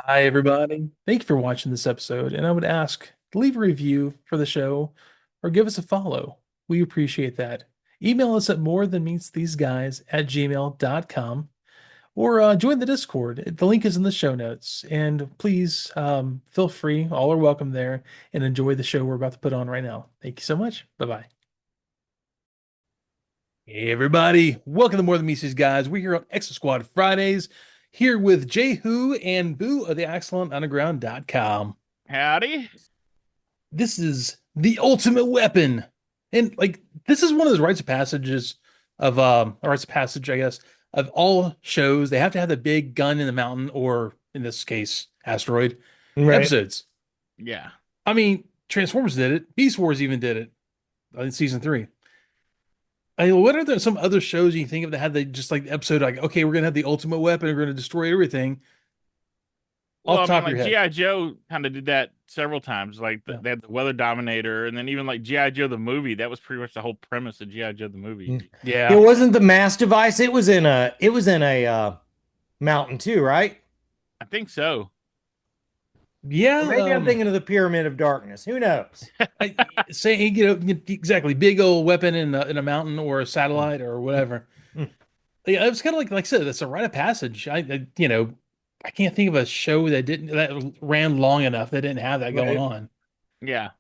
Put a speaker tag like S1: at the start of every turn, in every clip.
S1: Hi, everybody. Thank you for watching this episode. And I would ask to leave a review for the show or give us a follow. We appreciate that. Email us at morethanmeetstheseguys@gmail.com or join the Discord. The link is in the show notes. And please feel free, all are welcome there, and enjoy the show we're about to put on right now. Thank you so much. Bye bye. Hey, everybody. Welcome to More Than Meets These Guys. We're here on Exosquad Fridays, here with Jehu and Boo of the ExcellentUnderground.com.
S2: Howdy.
S1: This is the ultimate weapon. And like this is one of those rites of passages of rites of passage, I guess, of all shows. They have to have the big gun in the mountain, or in this case, asteroid
S3: Right.
S1: episodes.
S2: Yeah.
S1: I mean, Transformers did it, Beast Wars even did it in season 3. I mean, what are there some other shows you can think of that had the just like the episode like, okay, we're gonna have the ultimate weapon, we're gonna destroy everything
S2: Well,
S1: off
S2: I
S1: the
S2: mean,
S1: top of your
S2: like
S1: head?
S2: G.I. Joe kind of did that several times. Like
S1: Yeah.
S2: they had the Weather Dominator, and then even like G.I. Joe the movie. That was pretty much the whole premise of G.I. Joe the movie.
S3: Mm. It
S1: Yeah.
S3: wasn't the mass device. It was in a mountain too, right?
S2: I think so.
S3: Or
S1: Yeah.
S3: maybe I'm thinking of the Pyramid of Darkness. Who knows?
S1: I say exactly big old weapon in a mountain or a satellite or whatever.
S3: Mm.
S1: Yeah, it was kind of like I said, that's a rite of passage. I can't think of a show that ran long enough that didn't have that going
S3: Right.
S1: on.
S2: Yeah.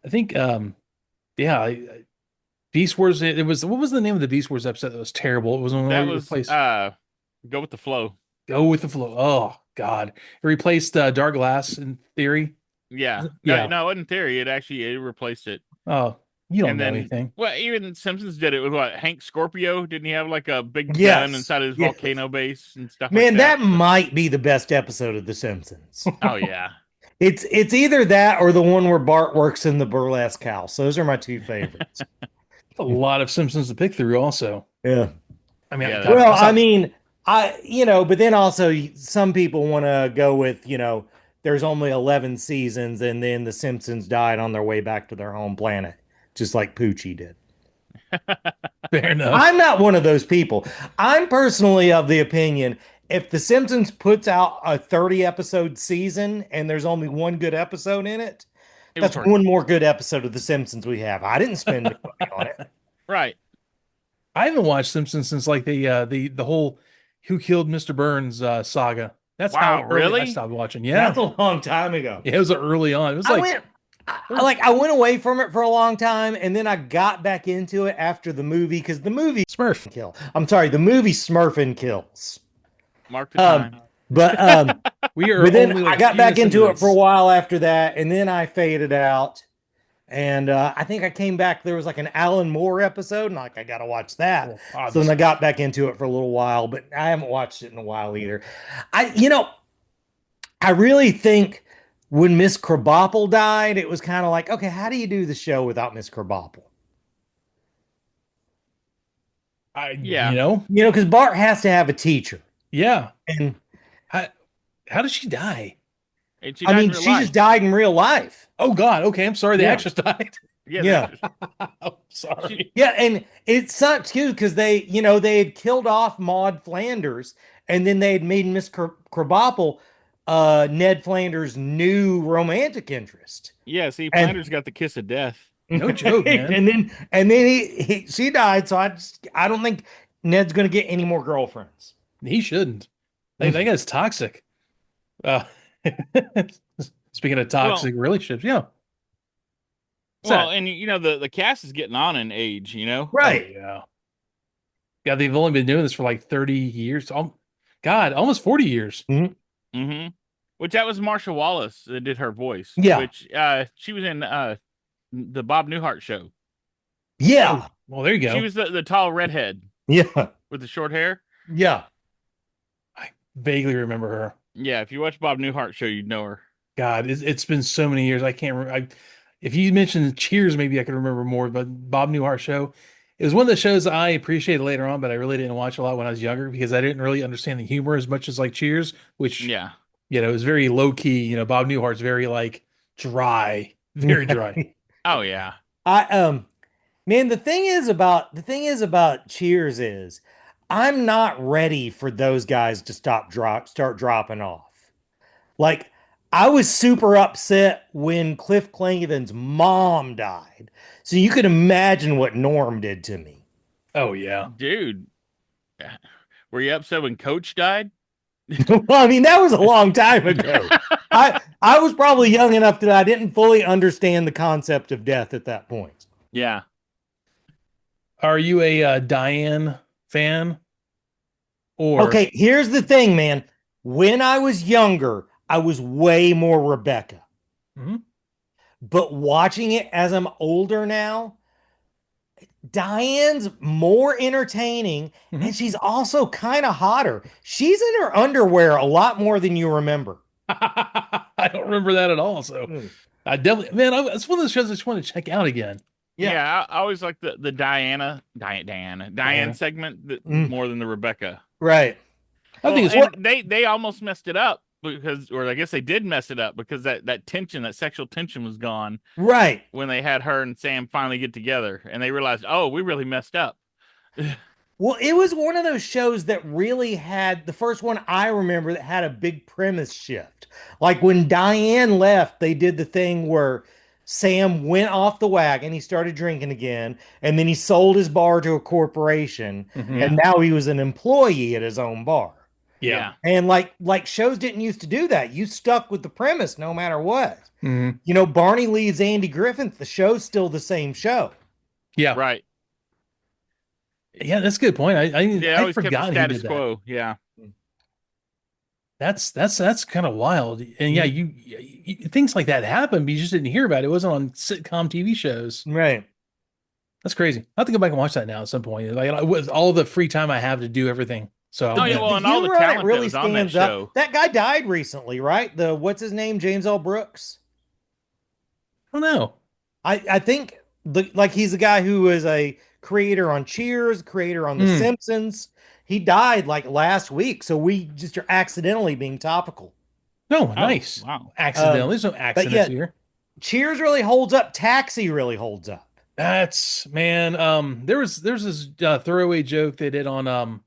S1: I think yeah, Beast Wars. It was what was the name of the Beast Wars episode that was terrible? It was when
S2: That
S1: we
S2: was
S1: replaced
S2: Go with the Flow.
S1: Go with the Flow. Oh God, it replaced Dark Glass in theory.
S2: Yeah. No,
S1: Yeah.
S2: no, it wasn't Theory. It replaced it.
S1: Oh, you don't
S2: And
S1: know
S2: then,
S1: anything.
S2: well, even Simpsons did it with what? Hank Scorpio? Didn't he have like a big gun
S3: Yes.
S2: inside his
S3: Yes.
S2: volcano base and stuff like
S3: Man,
S2: that?
S3: that might be the best episode of The Simpsons.
S2: Oh yeah.
S3: It's either that or the one where Bart works in the burlesque house. Those are my two favorites.
S1: A lot of Simpsons to pick through. Also,
S3: Yeah.
S1: I mean,
S2: Yeah,
S1: God,
S3: Well,
S1: I
S3: I
S1: saw
S3: mean, but then also some people want to go with, there's only 11 seasons and then the Simpsons died on their way back to their home planet, just like Poochie did.
S1: fair enough.
S3: I'm not one of those people. I'm personally of the opinion if the Simpsons puts out a 30 episode season and there's only one good episode in it,
S2: it was
S3: that's
S2: worth it.
S3: one more good episode of The Simpsons we have. I didn't spend any money on it.
S2: Right.
S1: I haven't watched Simpsons since like the whole Who Killed Mr. Burns saga. That's how
S2: Wow,
S1: early I
S2: really?
S1: stopped watching.
S3: That's
S1: Yeah,
S3: a long time ago.
S1: yeah, it was early on. It was
S3: I
S1: like
S3: went I went away from it for a long time and then I got back into it after the movie because the movie
S1: Smurf.
S3: kill. I'm sorry, the movie Smurfin' Kills.
S2: Mark the
S3: Um,
S2: time.
S3: but
S1: We are
S3: but then
S1: only
S3: I
S1: like
S3: got back
S1: years
S3: into it
S1: this.
S3: for a while after that, and then I faded out. And I think I came back. There was like an Alan Moore episode, and I gotta watch that.
S1: Well,
S3: So then
S1: obviously.
S3: I got back into it for a little while, but I haven't watched it in a while either. I really think when Miss Krabappel died, it was kind of like, okay, how do you do the show without Miss Krabappel?
S2: Yeah.
S3: Because Bart has to have a teacher,
S1: Yeah.
S3: and
S1: How, how did she die?
S2: And she
S3: I
S2: died in
S3: mean,
S2: real
S3: she
S2: life.
S3: just died in real life.
S1: Oh God. Okay, I'm sorry. The
S3: Yeah.
S1: actress died.
S2: Yeah.
S3: Yeah.
S1: I'm sorry.
S3: Yeah, and it sucks too because they had killed off Maud Flanders, and then they had made Miss Krabappel Ned Flanders' new romantic interest.
S2: Yeah. See,
S3: And
S2: Flanders got the kiss of death.
S1: No joke, man.
S3: and then she died, so I don't think Ned's gonna get any more girlfriends.
S1: He shouldn't. That guy's toxic. Uh, speaking of toxic relationships, yeah. What's
S2: Well,
S1: that?
S2: and the cast is getting on in age.
S1: Oh,
S3: Right.
S1: yeah. Yeah, they've only been doing this for like 30 years. God, almost 40 years.
S2: Mm-hmm. Which that was Marsha Wallace that did her voice.
S3: Yeah.
S2: Which she was in the Bob Newhart show.
S3: Yeah.
S1: Well, there you go.
S2: She was the tall redhead
S3: Yeah.
S2: with the short hair.
S3: Yeah.
S1: I vaguely remember her.
S2: Yeah, if you watch Bob Newhart show, you'd know her.
S1: God, it's been so many years. I can't remember. If you mentioned Cheers, maybe I could remember more. But Bob Newhart show, it was one of the shows I appreciated later on, but I really didn't watch a lot when I was younger because I didn't really understand the humor as much as like Cheers, which
S2: Yeah.
S1: it was very low key. Bob Newhart's very like dry, very dry.
S2: Oh yeah.
S3: Man, the thing is about Cheers is I'm not ready for those guys to start dropping off. Like, I was super upset when Cliff Clavins' mom died. So you could imagine what Norm did to me.
S1: Oh yeah.
S2: Dude, were you upset when Coach died?
S3: Well, I mean, that was a long time ago. I was probably young enough that I didn't fully understand the concept of death at that point.
S2: Yeah.
S1: Are you a Diane fan or?
S3: Okay, here's the thing, man. When I was younger, I was way more Rebecca.
S1: Mhm.
S3: But watching it as I'm older now, Diane's more entertaining and
S1: Mhm.
S3: she's also kind of hotter. She's in her underwear a lot more than you remember.
S1: I don't remember that at all. So
S3: Mm.
S1: I definitely, man, it's one of those shows I just want to check out again.
S3: Yeah.
S2: Yeah, I always like the Diane
S1: Diana.
S2: segment
S3: Mm,
S2: more than the Rebecca.
S3: right.
S1: I think
S2: Well,
S1: it's what.
S2: and they almost messed it up because, or I guess they did mess it up because that tension, that sexual tension was gone
S3: Right.
S2: when they had her and Sam finally get together, and they realized, oh, we really messed up.
S3: Well, it was one of those shows that really had the first one I remember that had a big premise shift. Like when Diane left, they did the thing where Sam went off the wagon, he started drinking again, and then he sold his bar to a corporation,
S1: Mhm.
S3: and
S2: Yeah,
S3: now he was an employee at his own bar.
S1: Yeah.
S2: yeah,
S3: And like shows didn't used to do that. You stuck with the premise no matter what.
S1: Mhm.
S3: You know, Barney leaves Andy Griffith, the show's still the same show.
S1: Yeah.
S2: right.
S1: Yeah. That's a good point.
S2: They
S1: I'd
S2: always kept the
S1: forgotten he
S2: status
S1: did that.
S2: quo. Yeah,
S1: That's kind of wild. And yeah, things like that happen, but you just didn't hear about it. It wasn't on sitcom TV shows.
S3: Right.
S1: That's crazy. I have to go back and watch that now at some point. Like with all the free time I have to do everything. So
S3: The,
S2: oh yeah,
S3: the,
S2: well,
S3: the
S2: and all the
S3: humor on it
S2: talent that
S3: really
S2: was on that
S3: stands up.
S2: show.
S3: That guy died recently, right? The what's his name? James L. Brooks.
S1: I don't know.
S3: I think like he's the guy who was a creator on Cheers, creator on The
S1: Hmm.
S3: Simpsons. He died like last week, so we just are accidentally being topical.
S1: No,
S2: Oh
S1: nice.
S2: wow,
S1: Accidental.
S3: Um,
S1: There's no
S3: but
S1: accidents
S3: yeah,
S1: here.
S3: Cheers really holds up. Taxi really holds up.
S1: That's man. There's this throwaway joke they did on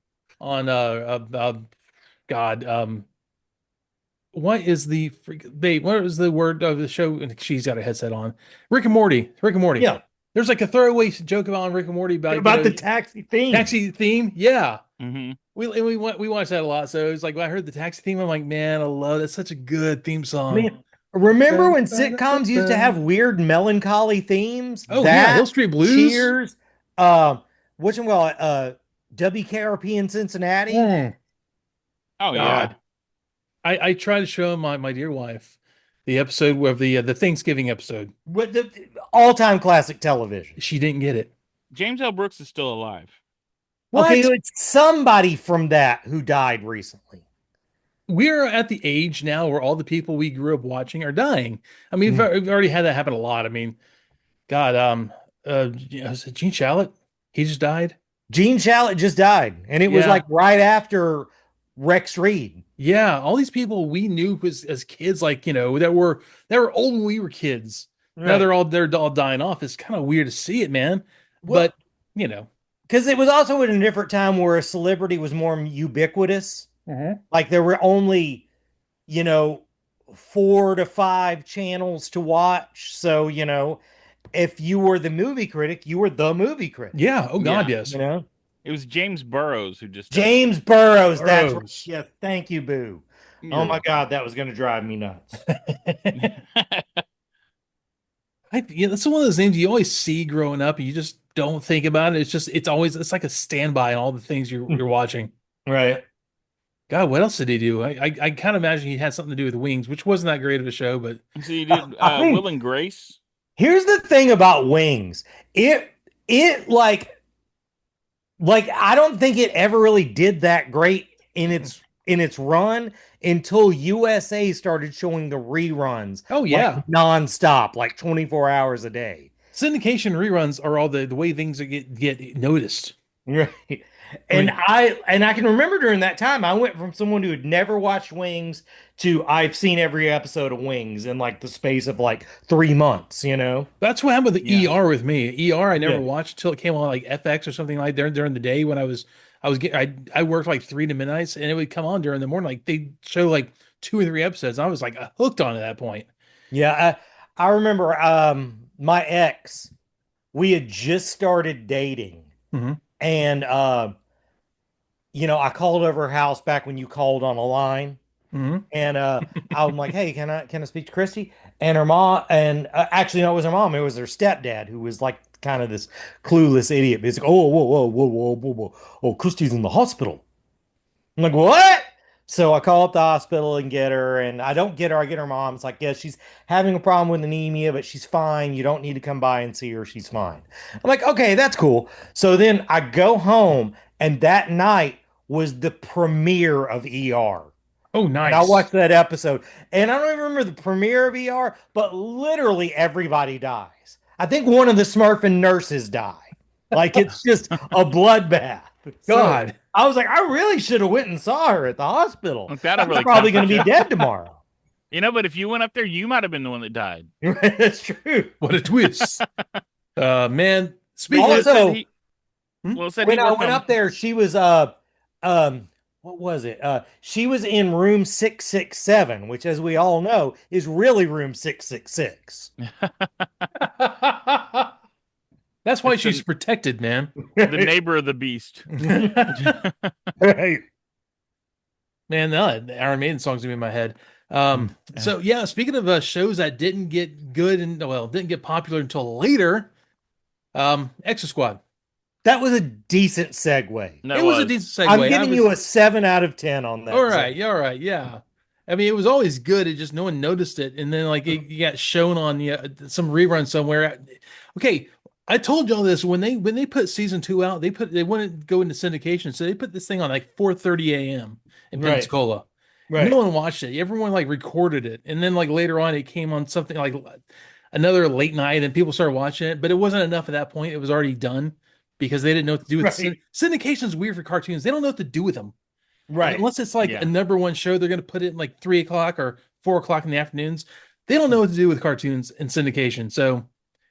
S1: God what is the babe? What is the word of the show? She's got a headset on. Rick and Morty. Rick and Morty.
S3: Yeah,
S1: There's like a throwaway joke about on Rick and Morty about
S3: about the taxi theme.
S1: taxi theme. Yeah,
S2: hmm
S1: we watched that a lot. So it's like when I heard the taxi theme, I'm like, man, I love that's such a good theme song.
S3: Man, remember
S1: Dun,
S3: when
S1: dun, dun, dun,
S3: sitcoms used to have
S1: dun.
S3: weird melancholy themes?
S1: Oh yeah,
S3: That
S1: Hill Street Blues.
S3: Cheers, um, which one? Well, WKRP in Cincinnati.
S1: Mm,
S2: oh yeah.
S1: God, I try to show my dear wife the episode of the Thanksgiving episode.
S3: With the all-time classic television.
S1: She didn't get it.
S2: James L. Brooks is still alive.
S3: Okay,
S1: What?
S3: it's somebody from that who died recently.
S1: We're at the age now where all the people we grew up watching are dying. I mean, we've already had that happen a lot. I mean, God, is it Gene Shalit? He just died.
S3: Gene Shalit just died, and it was
S1: Yeah,
S3: like right after Rex Reed.
S1: yeah. All these people we knew as kids, like that were old when we were kids. Now
S3: Right.
S1: they're all dying off. It's kind of weird to see it, man.
S3: Well,
S1: But you know,
S3: because it was also in a different time where a celebrity was more ubiquitous.
S1: Mhm.
S3: Like there were only, you know, 4 to 5 channels to watch. So, if you were the movie critic, you were the movie critic.
S1: Yeah. Oh God,
S2: Yeah,
S1: yes.
S3: You know,
S2: it was James Burrows who just died.
S3: James Burrows. That's right.
S1: Gross.
S3: Yeah. Thank you, Boo.
S2: You're
S3: Oh my
S2: welcome.
S3: God, that was going to drive me nuts.
S1: Yeah, that's one of those names you always see growing up, and you just don't think about it. It's like a standby in all the things you're watching.
S3: Right.
S1: God, what else did he do? I kind of imagine he had something to do with Wings, which wasn't that great of a show, but
S2: So you did
S3: I mean,
S2: Will and Grace.
S3: here's the thing about Wings. It like I don't think it ever really did that great in its run until USA started showing the reruns
S1: oh
S3: like
S1: yeah,
S3: nonstop, like 24 hours a day.
S1: syndication reruns are all the way things get noticed.
S3: Right.
S1: I
S3: And
S1: mean,
S3: I can remember during that time I went from someone who had never watched Wings to I've seen every episode of Wings in like the space of like 3 months, you know?
S1: that's what happened with the
S2: Yeah.
S1: ER with me. ER I never
S3: Yeah.
S1: watched until it came on like FX or something like there during the day when I was getting I worked like 3 to midnight and it would come on during the morning. Like they show like 2 or 3 episodes. I was like hooked on it at that point.
S3: Yeah, I remember my ex, we had just started dating
S1: Hmm.
S3: and I called over her house back when you called on a line.
S1: Hmm.
S3: And I'm like, hey, can I speak to Christy? And her mom, and actually, no, it was her mom. It was her stepdad who was like kind of this clueless idiot. He's like, oh, whoa, whoa, whoa, whoa, whoa, whoa. Oh, Christy's in the hospital. I'm like, what? So I call up the hospital and get her, and I don't get her. I get her mom. It's like, yeah, she's having a problem with anemia, but she's fine. You don't need to come by and see her. She's fine. I'm like, okay, that's cool. So then I go home, and that night was the premiere of ER.
S1: Oh,
S3: And I
S1: nice.
S3: watched that episode, and I don't even remember the premiere of ER, but literally everybody dies. I think one of the Smurfing nurses die. Like it's just a bloodbath. So
S1: God.
S3: I was like, I really should have went and saw her at the hospital.
S2: Like, that'll
S3: She's
S2: really
S3: probably
S2: comfort
S3: going to
S2: you.
S3: be dead tomorrow.
S2: But if you went up there, you might have been the one that died.
S3: That's true.
S1: What a twist. Man, speaking
S2: Well,
S1: of
S2: it said
S3: Also,
S2: he.
S1: hmm?
S2: Well, it said he
S3: when I
S2: worked
S3: went
S2: on.
S3: up there, she was what was it? She was in room 667, which as we all know is really room 666.
S1: That's why
S2: It's
S1: she's protected, man.
S2: the neighbor of the beast.
S3: Right.
S1: Man, no, the Iron Maiden song's gonna be in my head. So yeah, speaking of shows that didn't get good and well, didn't get popular until later, Exosquad.
S3: That was a decent segue.
S2: No,
S1: It
S2: it
S1: was a
S2: was.
S1: decent
S3: I'm
S1: segue. I
S3: giving you
S1: was
S3: a 7 out of 10 on
S1: all
S3: that
S1: right,
S3: segue.
S1: yeah, all right, yeah. I mean, it was always good. It just no one noticed it, and then like it got shown on some rerun somewhere. Okay, I told y'all this when they put season two out. They wouldn't go into syndication, so they put this thing on like 4:30 a.m. in
S3: Right.
S1: Pensacola. No
S3: Right.
S1: one watched it. Everyone like recorded it, and then like later on, it came on something like another late night, and people started watching it. But it wasn't enough at that point. It was already done because they didn't know what to do with
S3: Right.
S1: syndication's weird for cartoons. They don't know what to do with them. Like
S3: Right.
S1: unless it's like a
S2: Yeah.
S1: number one show, they're gonna put it in like 3 o'clock or 4 o'clock in the afternoons. They don't know what to do with cartoons and syndication. So,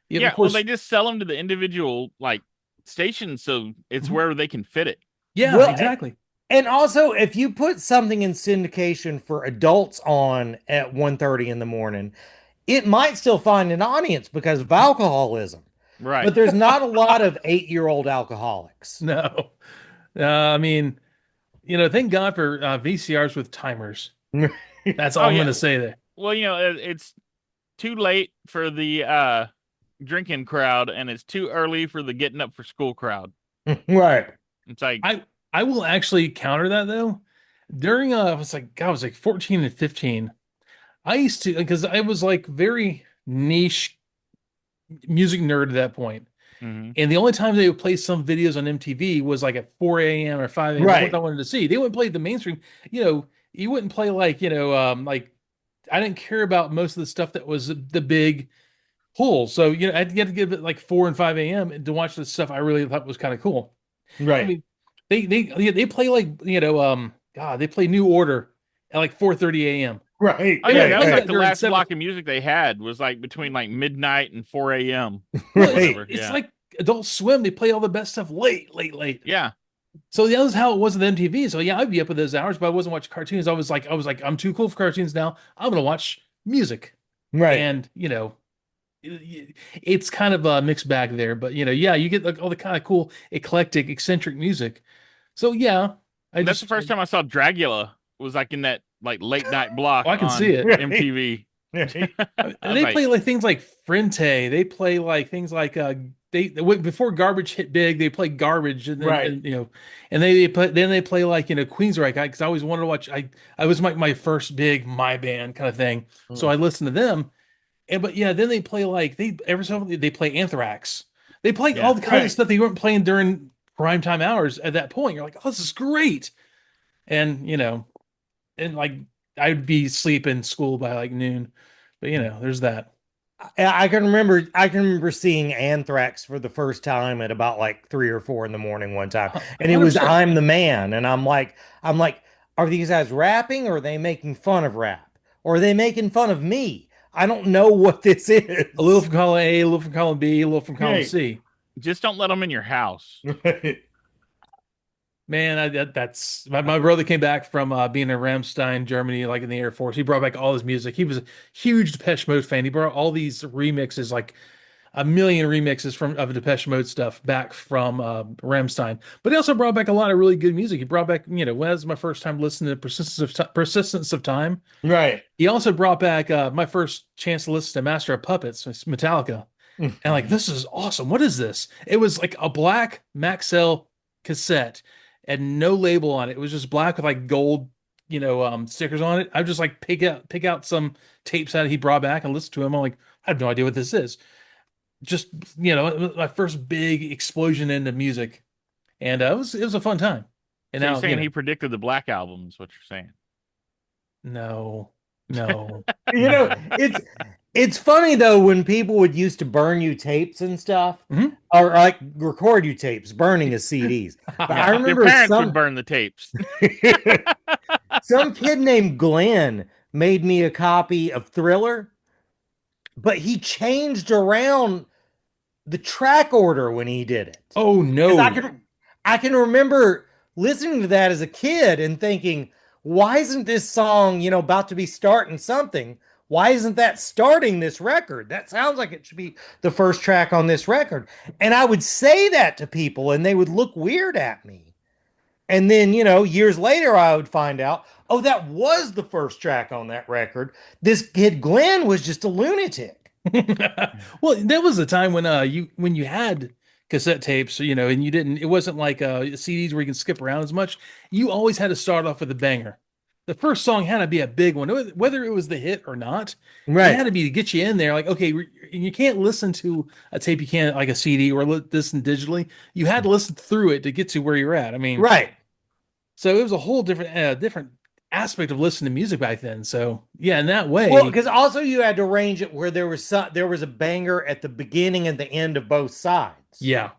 S1: yeah, of
S2: Yeah. Well,
S1: course,
S2: they just sell them to the individual like stations, so it's
S1: mhm.
S2: wherever they can fit it.
S1: Yeah,
S3: Well,
S1: exactly.
S3: and also if you put something in syndication for adults on at 1:30 in the morning, it might still find an audience because of alcoholism.
S2: Right.
S3: But there's not a lot of 8-year-old alcoholics.
S1: No, I mean, thank God for VCRs with timers. That's
S2: Oh
S1: all I'm
S2: yeah.
S1: gonna say there.
S2: Well, it's too late for the drinking crowd, and it's too early for the getting up for school crowd.
S3: Right.
S2: It's like,
S1: I will actually counter that though. During I was like 14 and 15. I used to because I was like very niche music nerd at that point.
S2: mhm.
S1: And the only time they would play some videos on MTV was like at 4 a.m. or 5 a.m. The ones I
S3: Right.
S1: wanted to see. They wouldn't play the mainstream. You wouldn't play like, like I didn't care about most of the stuff that was the big pull. So, I had to get to give it like 4 and 5 a.m. to watch the stuff I really thought was kind of cool. I
S3: Right.
S1: mean, they play like, God, they play New Order at like 4:30 a.m.
S3: Right.
S2: Oh
S1: They
S2: yeah,
S1: wouldn't
S2: that
S3: Right.
S2: was
S1: play
S2: like
S1: that
S3: Right.
S2: the
S1: during
S2: last
S1: seven.
S2: block of music they had was like between like midnight and 4 a.m.
S1: Well,
S3: Right.
S2: Whatever.
S1: it's
S2: Yeah.
S1: like Adult Swim. They play all the best stuff late, late, late.
S2: Yeah.
S1: So that was how it was with MTV. So yeah, I'd be up at those hours, but I wasn't watching cartoons. I was like, I'm too cool for cartoons now. I'm gonna watch music.
S3: Right.
S1: And it's kind of a mixed bag there. But yeah, you get like all the kind of cool, eclectic, eccentric music. So yeah,
S2: And that's the first time I saw Dragula was like in that like late night block
S1: I can see
S2: on
S1: it.
S3: Right.
S2: MTV.
S3: Right.
S2: I was
S1: They
S2: like,
S1: play like things like Frente. They play like things like before Garbage hit big, they play Garbage, and then
S3: Right.
S1: they play like Queensryche because I always wanted to watch. I was my first big my band kind of thing, so I listened to them. And but yeah, then they play like they every so often they play Anthrax. They play all
S2: yeah.
S1: the kinds of
S3: Right.
S1: stuff they weren't playing during prime time hours at that point. You're like, oh, this is great, and and like I'd be asleep in school by like noon, but there's that.
S3: I can remember seeing Anthrax for the first time at about like 3 or 4 in the morning one time, and it was
S1: 100%.
S3: I'm the Man, and I'm like, are these guys rapping or are they making fun of rap? Or are they making fun of me? I don't know what this
S1: A little
S3: is.
S1: from column A, a little from column B, a little from column
S3: Right.
S1: C.
S2: Just don't let them in your house.
S1: Man, that's my brother came back from being in Ramstein, Germany, like in the Air Force. He brought back all his music. He was a huge Depeche Mode fan. He brought all these remixes, like a million remixes from of Depeche Mode stuff back from Ramstein. But he also brought back a lot of really good music. He brought back, when that was my first time listening to Persistence of Time.
S3: Right.
S1: He also brought back my first chance to listen to Master of Puppets, Metallica. And like, this is awesome. What is this? It was like a black Maxell cassette and no label on it. It was just black with like gold, stickers on it. I would just like pick out some tapes that he brought back and listen to them. I'm like, I have no idea what this is. Just, it was my first big explosion into music. And it was a fun time. And
S2: So you're
S1: now,
S2: saying he predicted the Black Album is what you're saying?
S1: no, no,
S3: You know,
S1: no.
S3: it's funny though when people would used to burn you tapes and stuff,
S1: Mhm.
S3: or like record you tapes, burning as CDs. But I
S2: Yeah, your
S3: remember
S2: parents would
S3: some
S2: burn the tapes.
S3: some kid named Glenn made me a copy of Thriller, but he changed around the track order when he did it.
S1: Oh
S3: Because I
S1: no.
S3: can I can remember listening to that as a kid and thinking, why isn't this song, about to be starting something? Why isn't that starting this record? That sounds like it should be the first track on this record. And I would say that to people and they would look weird at me. And then, years later, I would find out, oh, that was the first track on that record. This kid Glenn was just a lunatic.
S1: Well, there was a time when you had cassette tapes, and it wasn't like CDs where you can skip around as much. You always had to start off with a banger. The first song had to be a big one, whether it was the hit or not. It
S3: Right.
S1: had to be to get you in there. Like, okay, and you can't listen to a tape, you can't like a CD or listen digitally. You had to listen through it to get to where you're at. I mean,
S3: Right.
S1: so it was a whole different aspect of listening to music back then. So yeah, in that
S3: Well,
S1: way,
S3: because also you had to arrange it where there was a banger at the beginning and the end of both sides.
S1: yeah.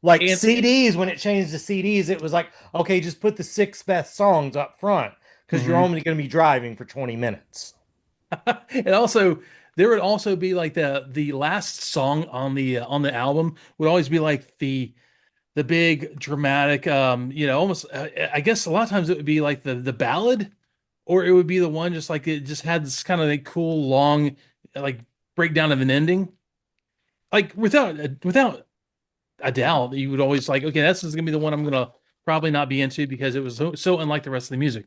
S3: Like
S1: And
S3: CDs, when it changed to CDs, it was like, okay, just put the six best songs up front because you're
S1: mhm.
S3: only going to be driving for 20 minutes.
S1: And also there would also be like the last song on the album would always be like the big dramatic almost I guess a lot of times it would be like the ballad or it would be the one just like it just had this kind of like cool long like breakdown of an ending like without a doubt you would always like okay this is gonna be the one I'm gonna probably not be into because it was so unlike the rest of the music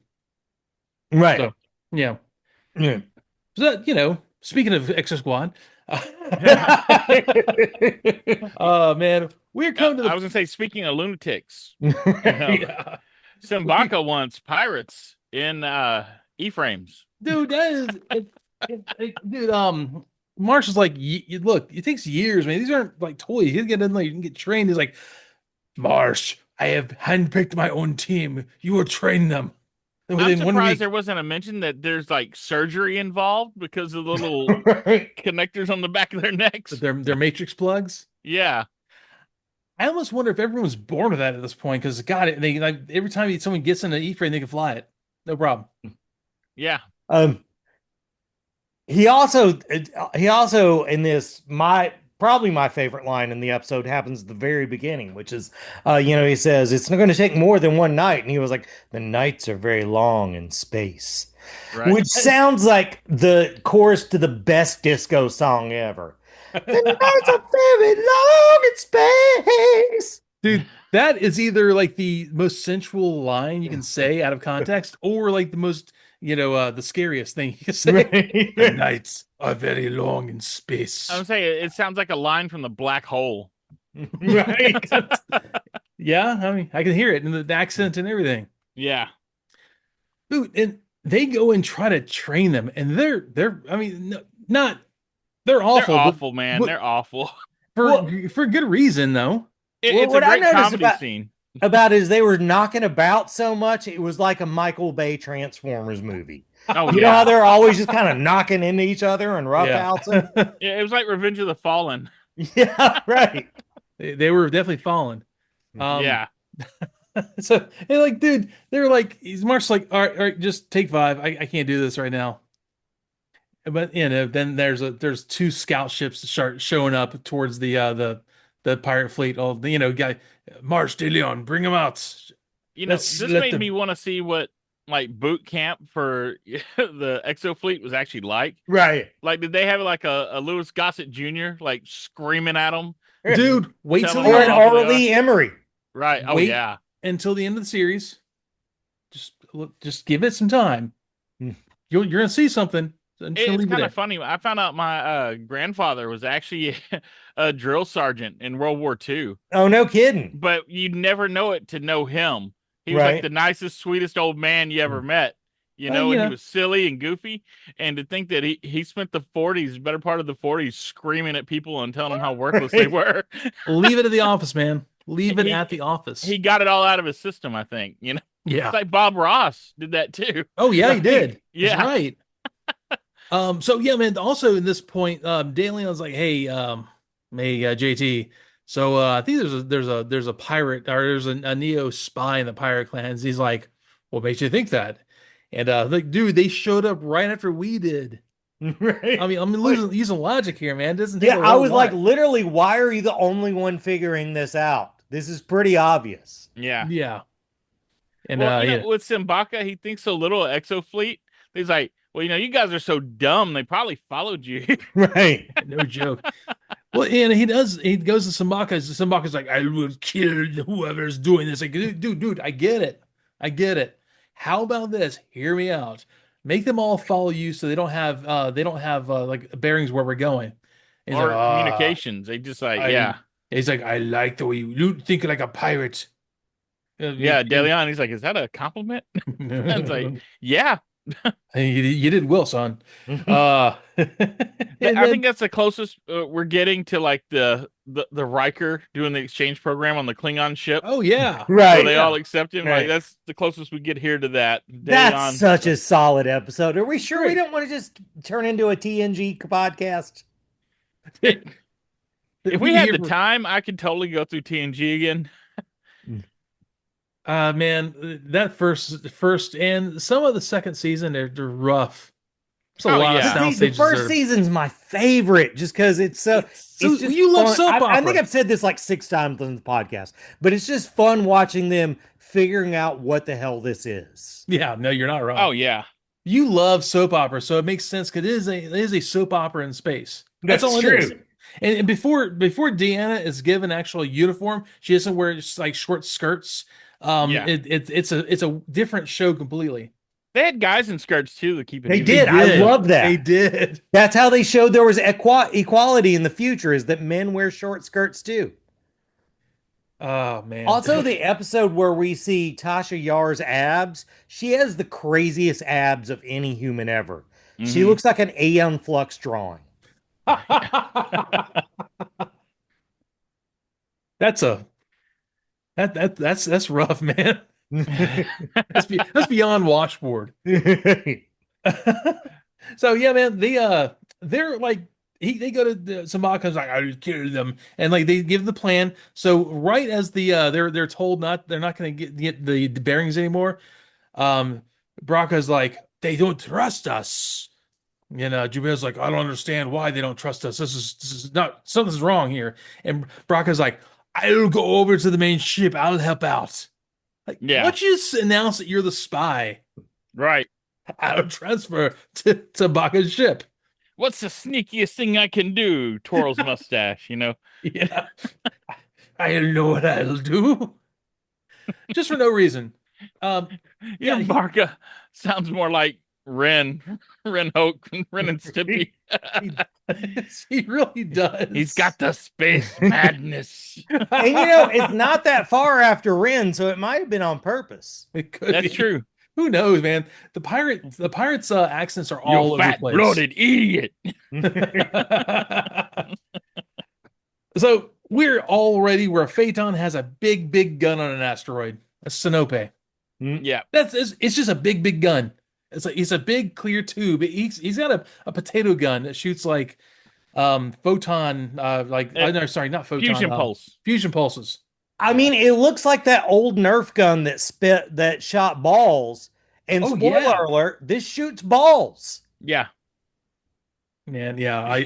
S3: Right.
S1: so yeah.
S3: Yeah.
S1: So that, speaking of Exosquad, man, we're coming to
S2: I
S1: the
S2: was gonna say, speaking of lunatics,
S1: yeah.
S2: Simbaka wants pirates in E-frames.
S1: Dude, that is dude, Marsh is like look, it takes years, man. These aren't like toys. You get in there, you can get trained. He's like, Marsh, I have handpicked my own team. You will train them. And
S2: I'm
S1: within one
S2: surprised
S1: week,
S2: there wasn't a mention that there's like surgery involved because of the little
S3: Right.
S2: connectors on the back of their necks.
S1: their matrix plugs.
S2: Yeah,
S1: I almost wonder if everyone's born with that at this point, because God, they like every time someone gets in an E-frame, they can fly it. No problem.
S2: yeah.
S3: Um, he also in this my probably my favorite line in the episode happens at the very beginning, which is he says it's not going to take more than one night, and he was like, the nights are very long in space,
S2: Right.
S3: which sounds like the chorus to the best disco song ever. The nights are very long in space.
S1: Dude, that is either like the most sensual line you can say out of context, or like the most, the scariest thing you can say. The
S3: Right.
S1: nights are very long in space.
S2: I would say it sounds like a line from the black hole.
S3: Right.
S1: Yeah, I mean, I can hear it in the accent and everything.
S2: Yeah.
S1: Dude, and they go and try to train them, and they're I mean, not they're
S2: They're
S1: awful,
S2: awful, man.
S1: but
S2: They're awful.
S3: Well,
S1: for good reason though.
S3: well,
S2: It's a
S3: what I
S2: great
S3: noticed
S2: comedy scene.
S3: about is they were knocking about so much, it was like a Michael Bay Transformers movie.
S2: Oh
S3: You know how
S2: yeah,
S3: they're always just kind of knocking into each other and
S1: Yeah.
S3: roughhousing?
S2: yeah. It was like Revenge of the Fallen.
S3: Yeah, right.
S1: They were definitely fallen. Um,
S2: Yeah,
S1: so and like, dude, they're like, he's Mark's like, all right, just take five. I can't do this right now. But then there's two scout ships that start showing up towards the pirate fleet. Oh, guy, March de Leon, bring them out. Let's
S2: this
S1: let
S2: made me
S1: the
S2: want to see what like boot camp for the Exo fleet was actually like.
S3: Right.
S2: Like, did they have like a Lewis Gossett Jr. like screaming at them,
S1: dude. Wait
S2: telling
S1: till
S2: them
S1: the
S3: Or
S2: how
S3: an
S1: end.
S2: awful they are?
S3: Arlie Emery.
S2: Right. Oh
S1: Wait
S2: yeah.
S1: until the end of the series. Just give it some time. You're gonna see something. So I'm just gonna
S2: It's
S1: leave it
S2: kind
S1: there.
S2: of funny. I found out my grandfather was actually a drill sergeant in World War II,
S3: Oh, no kidding.
S2: but you'd never know it to know him. He was like
S3: Right.
S2: the nicest, sweetest old man you ever met,
S1: You
S2: and he
S1: know,
S2: was silly and goofy. And to think that he spent the 40s, better part of the 40s, screaming at people and telling them how worthless they
S3: Right.
S2: were.
S1: leave it at the office, man. Leave it at
S2: he
S1: the office.
S2: he got it all out of his system, I think. It's
S1: Yeah.
S2: like Bob Ross did that too.
S1: Oh yeah, he
S3: Right.
S1: did. He's
S2: Yeah.
S1: right. So yeah, man. Also, in this point, De Leon's like, "Hey, JT. So I think there's a pirate or there's a Neo spy in the pirate clans." He's like, "What makes you think that?" And like, dude, they showed up right after we did.
S3: Right.
S1: I'm using logic here, man. It doesn't take
S3: Yeah,
S1: a
S3: I
S1: whole
S3: was like,
S1: lot.
S3: literally, why are you the only one figuring this out? This is pretty obvious.
S2: Yeah.
S1: Yeah, and
S2: Well,
S1: yeah,
S2: with Simbaka, he thinks so little of Exo Fleet. He's like, well, you guys are so dumb. They probably followed you.
S3: Right.
S1: no joke. Well, and he does. He goes to Simbaka. Simbaka's like, "I will kill whoever's doing this." Like, dude, I get it. I get it. How about this? Hear me out. Make them all follow you, so they don't have like bearings where we're going. He's like,
S2: Or communications. They just like,
S1: I.
S2: yeah.
S1: He's like, I like the way you think like a pirate.
S2: Yeah, DeLeon, he's like, is that a compliment? And it's like, yeah.
S1: You did well, son. And
S2: I think
S1: then,
S2: that's the closest we're getting to like the Riker doing the exchange program on the Klingon ship
S1: oh yeah,
S2: where
S3: Right.
S2: they
S1: yeah.
S2: all accept him. Like
S3: Right.
S2: that's the closest we get here to that.
S3: That's
S2: DeLeon,
S3: such a solid episode. Are we sure we
S1: Great.
S3: don't want to just turn into a TNG podcast?
S2: if we
S1: We
S2: had
S1: here
S2: the
S1: for-
S2: time, I could totally go through TNG again.
S1: Man, that first and some of the second season they're rough. There's a
S2: Oh,
S1: lot of
S2: yeah.
S1: sound
S3: See, the
S1: stages
S3: first
S1: that are-
S3: season's my favorite just because it's so.
S1: So
S3: It's just
S1: you love
S3: fun.
S1: soap
S3: I think
S1: opera.
S3: I've said this like 6 times on the podcast, but it's just fun watching them figuring out what the hell this is.
S1: Yeah, no, you're not wrong.
S2: Oh yeah,
S1: You love soap opera, so it makes sense because it is a soap opera in space. That's all it is. And before Deanna is given actual uniform, she doesn't wear just like short skirts.
S2: Yeah.
S1: It's a different show completely.
S2: they had guys in skirts too to keep it.
S3: They
S2: even.
S3: did. I love that.
S1: They did.
S3: That's how they showed there was equality in the future, is that men wear short skirts too.
S1: Oh man.
S3: Also, the episode where we see Tasha Yar's abs, she has the craziest abs of any human ever. She
S2: Mhm.
S3: looks like an Aeon Flux drawing.
S1: that's a that's rough, man. That's beyond washboard. So yeah, man, they're like they go to Samaka's like I just killed them, and like they give the plan. So right as they're told they're not going to get the bearings anymore. Bracca's like they don't trust us. Jubil's like, I don't understand why they don't trust us. This is not something's wrong here. And Bracca's like, I'll go over to the main ship. I'll help out. Like,
S2: Yeah.
S1: why don't you just announce that you're the spy?
S2: Right.
S1: I'll transfer to Bacca's ship.
S2: What's the sneakiest thing I can do? Twirls mustache,
S1: Yeah. I don't know what I'll do. Just for no reason. Yeah,
S2: Barca sounds more like Ren Hoke, Ren and Stimpy.
S1: he really does.
S2: He's got the space madness.
S3: And it's not that far after Ren, so it might have been on purpose.
S1: It could
S2: That's
S1: be.
S2: true.
S1: Who knows, man? The pirates' accents are all
S2: You
S1: over the place.
S2: fat-blooded idiot.
S1: So we're already where Phaeton has a big gun on an asteroid, a Sinope.
S2: Yeah.
S1: It's just a big gun. It's like he's a big clear tube. He's got a potato gun that shoots like photon like
S2: Uh,
S1: no, sorry, not photon,
S2: Fusion pulse.
S1: fusion pulses.
S3: I
S1: Yeah.
S3: mean, it looks like that old Nerf gun that shot balls. And
S1: Oh
S3: spoiler
S1: yeah.
S3: alert, this shoots balls.
S2: Yeah.
S1: Man, yeah.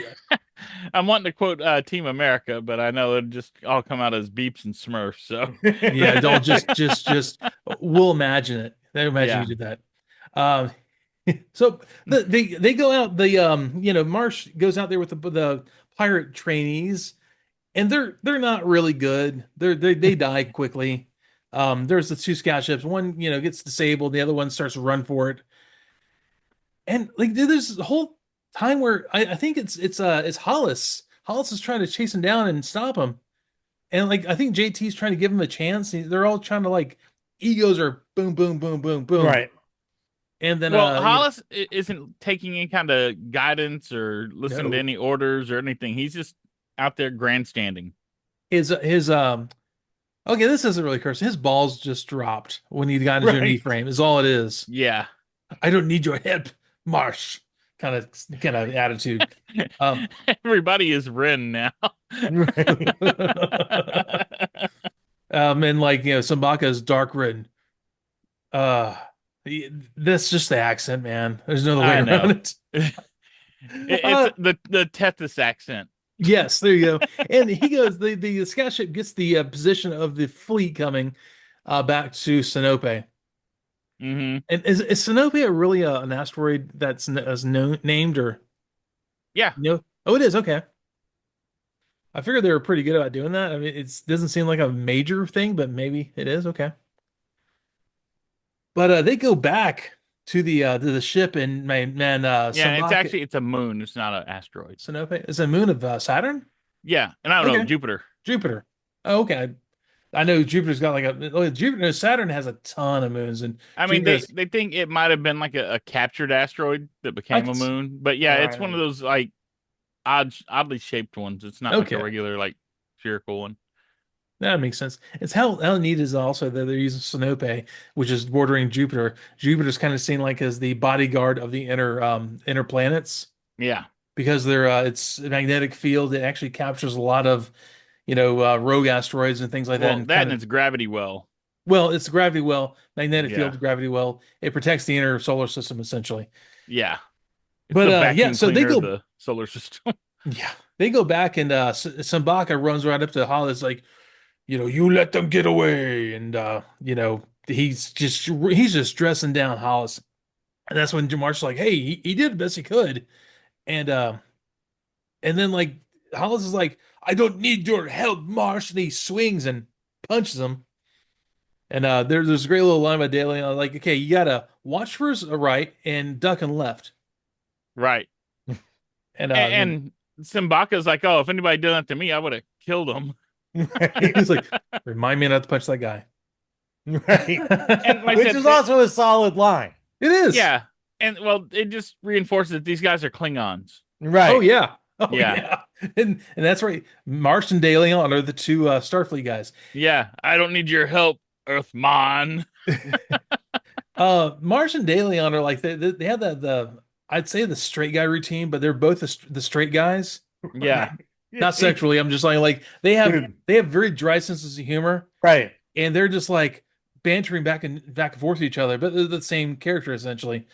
S2: I'm wanting to quote Team America, but I know it'd just all come out as beeps and Smurfs. So
S1: Yeah, don't just we'll imagine it. They imagine
S2: yeah.
S1: you did that. Um so they go out Marsh goes out there with the pirate trainees and they're not really good. They die quickly. There's the two scout ships. One, gets disabled, the other one starts to run for it. And like there's a whole time where I think it's Hollis. Hollis is trying to chase him down and stop him. And like I think JT's trying to give him a chance. They're all trying to like egos are boom, boom, boom, boom, boom.
S3: Right.
S1: And then
S2: Well, Hollis isn't taking any kind of guidance or listening to
S1: no.
S2: any orders or anything. He's just out there grandstanding.
S1: His okay, this isn't really cursing. His balls just dropped when he got into your knee
S3: Right.
S1: frame, is all it is.
S2: Yeah.
S1: I don't need your help, Marsh. Kind of attitude.
S2: Everybody is Ren now.
S3: Right.
S1: And like Sambaka's dark red. Uh that's just the accent, man. There's no other way
S2: I
S1: around
S2: know.
S1: it.
S2: It's the Tethys accent.
S1: Yes, there you go. And he goes, the scout ship gets the position of the fleet coming back to Sinope.
S2: Hmm.
S1: And is Sinope really an asteroid that's named or
S2: Yeah.
S1: Oh, it is. Okay. I figured they were pretty good about doing that. I mean, it doesn't seem like a major thing, but maybe it is. Okay. But they go back to the ship and man
S2: Yeah,
S1: Sambaka
S2: it's a moon. It's not an asteroid.
S1: Sinope is a moon of Saturn?
S2: Yeah, and I don't know
S1: Okay.
S2: Jupiter.
S1: Jupiter. Oh, okay. I know Jupiter's got like Jupiter. Saturn has a ton of moons, and
S2: I mean,
S1: Jupiter's
S2: they think it might have been like a captured asteroid that
S1: I
S2: became a
S1: could,
S2: moon, but yeah, it's one of
S3: Right.
S2: those like oddly shaped ones. It's not like a
S1: okay.
S2: regular like spherical one.
S1: That makes sense. It's how neat is also that they're using Sinope, which is bordering Jupiter. Jupiter's kind of seen like as the bodyguard of the inner planets
S2: Yeah.
S1: because they're its magnetic field it actually captures a lot of rogue asteroids and things like that
S2: Well,
S1: and
S2: that
S1: kind
S2: and
S1: of
S2: its gravity well.
S1: well it's gravity well magnetic
S2: Yeah.
S1: field gravity well it protects the inner solar system essentially.
S2: Yeah. It's
S1: But
S2: the
S1: yeah,
S2: vacuum
S1: so they
S2: cleaner of
S1: go
S2: the solar system.
S1: yeah they go back and Sambaka runs right up to Hollis like you let them get away. And, he's just dressing down Hollis. And that's when Marsh's like, hey, he did the best he could. And, and then like Hollis is like, I don't need your help, Marsh. And he swings and punches him. And, there's this great little line by Daly, like, okay, you gotta watch for his right and duck and left.
S2: Right.
S1: And,
S2: And Simbaka's like, oh, if anybody did that to me, I would have killed him.
S3: Right.
S1: he's like, remind me not to punch that guy.
S3: Right.
S2: And like I
S3: Which
S2: said,
S3: is also a solid line.
S1: It is.
S2: yeah. And well, it just reinforces that these guys are Klingons.
S3: Right.
S1: Oh yeah. Oh
S2: Yeah.
S1: yeah. And that's right. Marsh and De Leon are the two Starfleet guys.
S2: Yeah. I don't need your help, Earthman.
S1: Marsh and De Leon are like they have the I'd say the straight guy routine, but they're both the straight guys.
S2: Yeah.
S1: Not sexually. I'm just saying like they have very dry senses of humor,
S3: Right.
S1: and they're just like bantering back and forth with each other, but they're the same character essentially.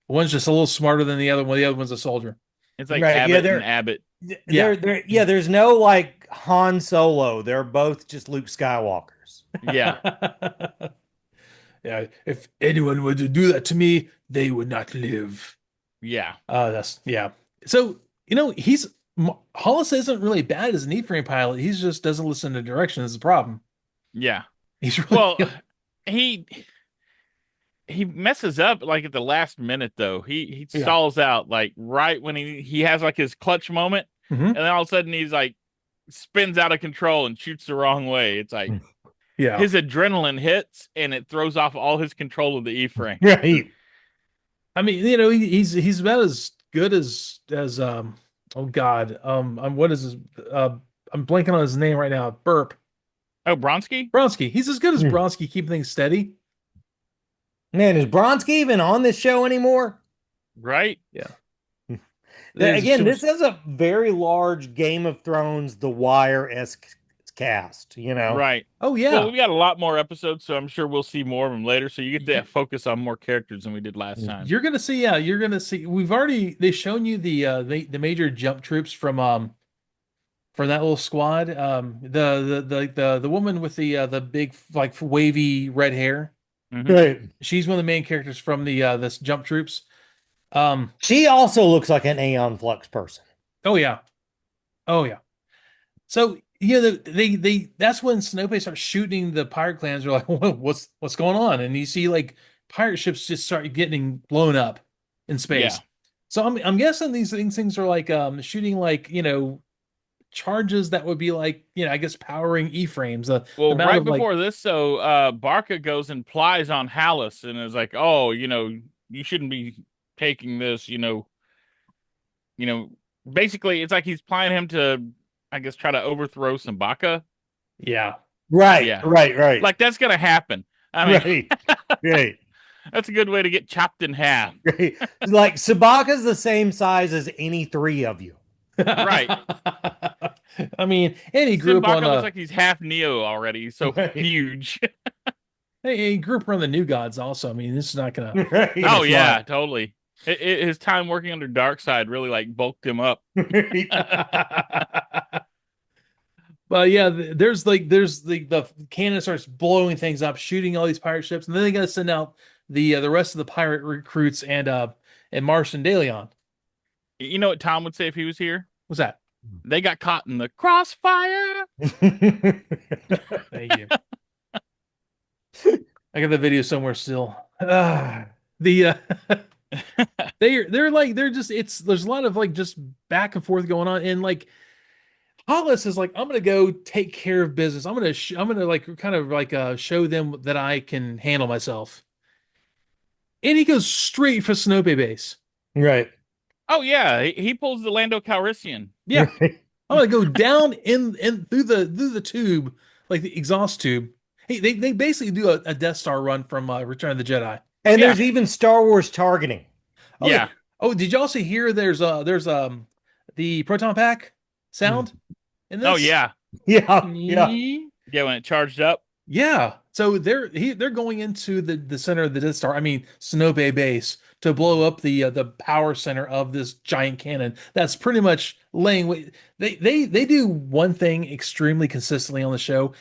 S1: One's just a little smarter than the other one. The other one's a soldier.
S2: It's like
S3: Right. Yeah,
S2: Abbott and Abbott.
S1: Yeah.
S3: Yeah, there's no like Han Solo. They're both just Luke Skywalkers.
S2: Yeah.
S1: Yeah, if anyone were to do that to me, they would not live.
S2: Yeah.
S1: That's yeah. So Hollis isn't really bad as an E-frame pilot. He just doesn't listen to direction is the problem.
S2: Yeah.
S1: He's really
S2: Well, he messes up like at the last minute though. He
S1: Yeah.
S2: stalls out like right when he has like his clutch moment,
S1: Mhm.
S2: and then all of a sudden he's like spins out of control and shoots the wrong way. It's like
S1: Yeah.
S2: his adrenaline hits and it throws off all his control of the E-frame.
S3: Right.
S1: I mean, he's about as good as oh God. What is his I'm blanking on his name right now. Burp.
S2: Oh, Bronsky?
S1: Bronsky. He's as good as
S3: Hmm.
S1: Bronsky keeping things steady.
S3: Man, is Bronski even on this show anymore?
S2: Right?
S1: Yeah. There's
S3: Again,
S1: too
S3: this
S1: much.
S3: is a very large Game of Thrones, The Wire-esque cast, you know?
S2: Right.
S1: Oh
S2: Well,
S1: yeah.
S2: we've got a lot more episodes, so I'm sure we'll see more of them later. So you get to focus on more characters than we did last time.
S1: You're gonna see, yeah, you're gonna see. They've shown you the major jump troops from that little squad. The woman with the big like wavy red hair.
S2: Hmm.
S3: Right.
S1: She's one of the main characters from the this jump troops. Um,
S3: She also looks like an Aeon Flux person.
S1: oh yeah, oh yeah. So yeah, they that's when Snope starts shooting the pirate clans. Are like, what's going on? And you see like pirate ships just start getting blown up in
S2: Yeah.
S1: space. So I'm guessing these things are like shooting like charges that would be like I guess powering E-frames. The
S2: Well,
S1: amount
S2: right
S1: of like
S2: before this, so Barca goes and plies on Hallis and is like, "Oh, you shouldn't be taking this." You know, basically, it's like he's plying him to, I guess, try to overthrow Sambaka.
S1: yeah.
S3: Right,
S2: Yeah,
S3: right, right,
S2: like that's gonna happen. I mean,
S3: right, right,
S2: that's a good way to get chopped in half.
S3: right. Like Sabaka's the same size as any three of you.
S2: Right.
S1: I mean, and he grew up on
S2: Simbaka looks like he's half Neo already. He's so
S3: Right,
S2: huge.
S1: hey, he grew up around the New Gods also. I mean, this is not gonna
S2: Oh
S3: right,
S1: fly.
S2: yeah, totally. His time working under Darkseid really like bulked him up.
S3: right.
S1: But yeah, there's the cannon starts blowing things up, shooting all these pirate ships, and then they gotta send out the rest of the pirate recruits and Marsh and Dalion.
S2: You know what Tom would say if he was here?
S1: What's that?
S2: They got caught in the crossfire.
S1: Thank you. I got the video somewhere still. The they're just there's a lot of like just back and forth going on, and like Hollis is like, I'm gonna go take care of business. I'm gonna like kind of like show them that I can handle myself. And he goes straight for Snope base.
S3: Right.
S2: Oh yeah, he pulls the Lando Calrissian.
S1: Yeah, I'm gonna go down in through the tube, like the exhaust tube. Hey, they basically do a Death Star run from Return of the Jedi.
S3: And
S2: Yeah,
S3: there's even Star Wars targeting.
S1: Oh yeah.
S2: yeah.
S1: Oh, did you also hear there's the proton pack sound in
S2: Oh
S1: this?
S2: yeah,
S3: Yeah, yeah.
S2: yeah. When it charged up.
S1: Yeah. So they're going into the center of the Death Star. I mean, Sinope base to blow up the power center of this giant cannon. That's pretty much laying weight. They do one thing extremely consistently on the show.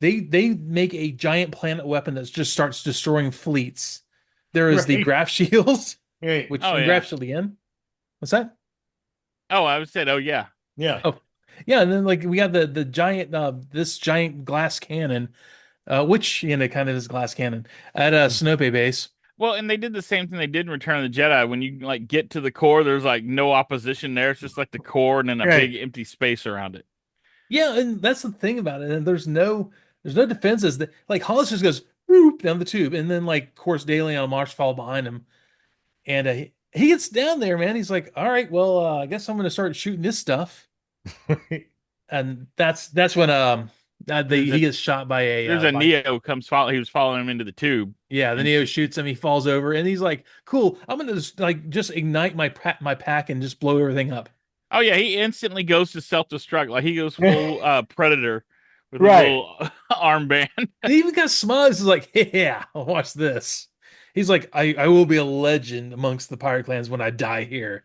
S1: They make a giant planet weapon that just starts destroying fleets. There is the
S3: Right,
S1: graph shields,
S3: right.
S1: which
S2: Oh
S1: in
S2: yeah.
S1: graph shield again. What's that?
S2: Oh, I would said. Oh yeah.
S3: Yeah.
S1: Oh, yeah, and then like we got the giant this giant glass cannon, which kind of is glass cannon at a Sinope base.
S2: Well, and they did the same thing they did in Return of the Jedi. When you like get to the core, there's like no opposition there. It's just like the core and then a
S3: Right.
S2: big empty space around it.
S1: Yeah, and that's the thing about it. And there's no defenses that like Hollis just goes whoop down the tube, and then like of course Daly on Marsh fall behind him, and he gets down there, man. He's like, all right, well, I guess I'm gonna start shooting this stuff, and that's when
S2: There's
S1: he
S2: a
S1: gets shot by
S2: there's
S1: a
S2: a Neo comes follow. He was following him into the tube,
S1: yeah, the
S2: and
S1: Neo shoots him, he falls over, and he's like, cool, I'm gonna just ignite my pack and just blow everything up.
S2: oh yeah, he instantly goes to self destruct. Like he goes full Predator with his
S3: Right.
S2: little armband.
S1: And he even kind of smiles. He's like, yeah, watch this. He's like, I will be a legend amongst the pirate clans when I die here.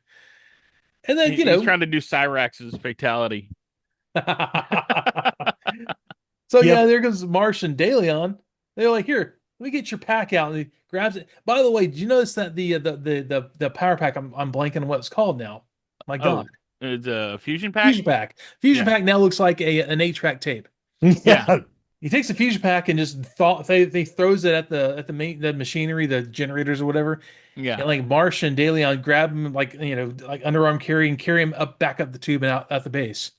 S1: And then,
S2: He's trying to do Cyrax's fatality.
S1: So yeah,
S3: Yep.
S1: there goes Marsh and Dalion. They're like, here, let me get your pack out. And he grabs it. By the way, did you notice that the power pack? I'm blanking on what it's called now. My
S2: Oh,
S1: God,
S2: it's a fusion pack.
S1: fusion pack. Fusion
S2: Yeah.
S1: pack now looks like an 8-track tape.
S2: Yeah.
S1: He takes the fusion pack and just they throws it at the machinery, the generators or whatever.
S2: Yeah,
S1: And like Marsh and DeLeon grab him like like underarm carry and carry him back up the tube and out at the base.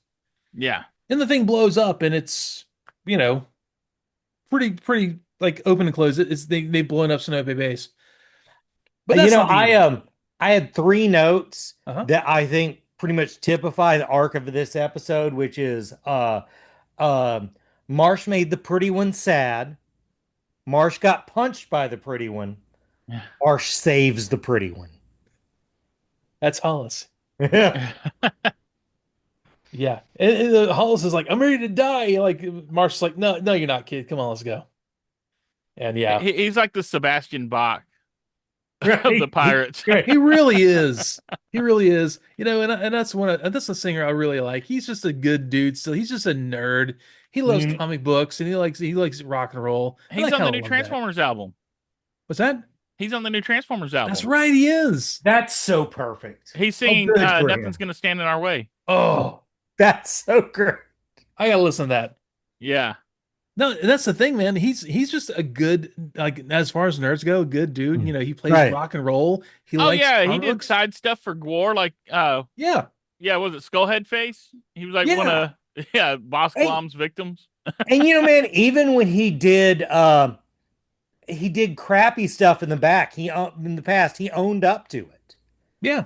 S2: yeah.
S1: And the thing blows up and it's you know pretty like open and close. It's they blown up Sonobe base. But that's not the end.
S3: I had three notes
S1: Uh-huh.
S3: that I think pretty much typify the arc of this episode, which is uh Marsh made the pretty one sad. Marsh got punched by the pretty one. Marsh saves the pretty one.
S1: That's Hollis.
S3: Yeah.
S1: Yeah. And Hollis is like, I'm ready to die. Like Marsh's like, no, no, you're not, kid. Come on, let's go. And yeah,
S2: He's like the Sebastian Bach of the
S3: Right.
S2: pirates.
S3: Right.
S1: he really is. He really is. And that's and that's a singer I really like. He's just a good dude. Still, he's just a nerd. He loves
S3: Mhm.
S1: comic books and he likes rock and roll. And I
S2: He's on the
S1: kind of
S2: new
S1: love that.
S2: Transformers album.
S1: What's that?
S2: He's on the new Transformers
S1: That's
S2: album.
S1: right. He is.
S3: That's so perfect.
S2: He's
S3: Oh,
S2: singing
S3: good for
S2: Nothing's
S3: him.
S2: Gonna Stand in Our Way.
S1: Oh,
S3: That's so great.
S1: I gotta listen to that.
S2: Yeah.
S1: No, that's the thing, man. He's just a good, like, as far as nerds go, good dude. You know, he plays
S3: Right.
S1: rock and roll. He
S2: Oh
S1: likes
S2: yeah, he
S1: comic
S2: did
S1: books.
S2: side stuff for Gwar, like
S1: Yeah,
S2: yeah, was it Skullhead Face? He was like one
S1: yeah,
S2: of yeah, Boss
S3: Hey,
S2: Glom's victims.
S3: and man, even when he did crappy stuff in the back, in the past, he owned up to it.
S1: yeah.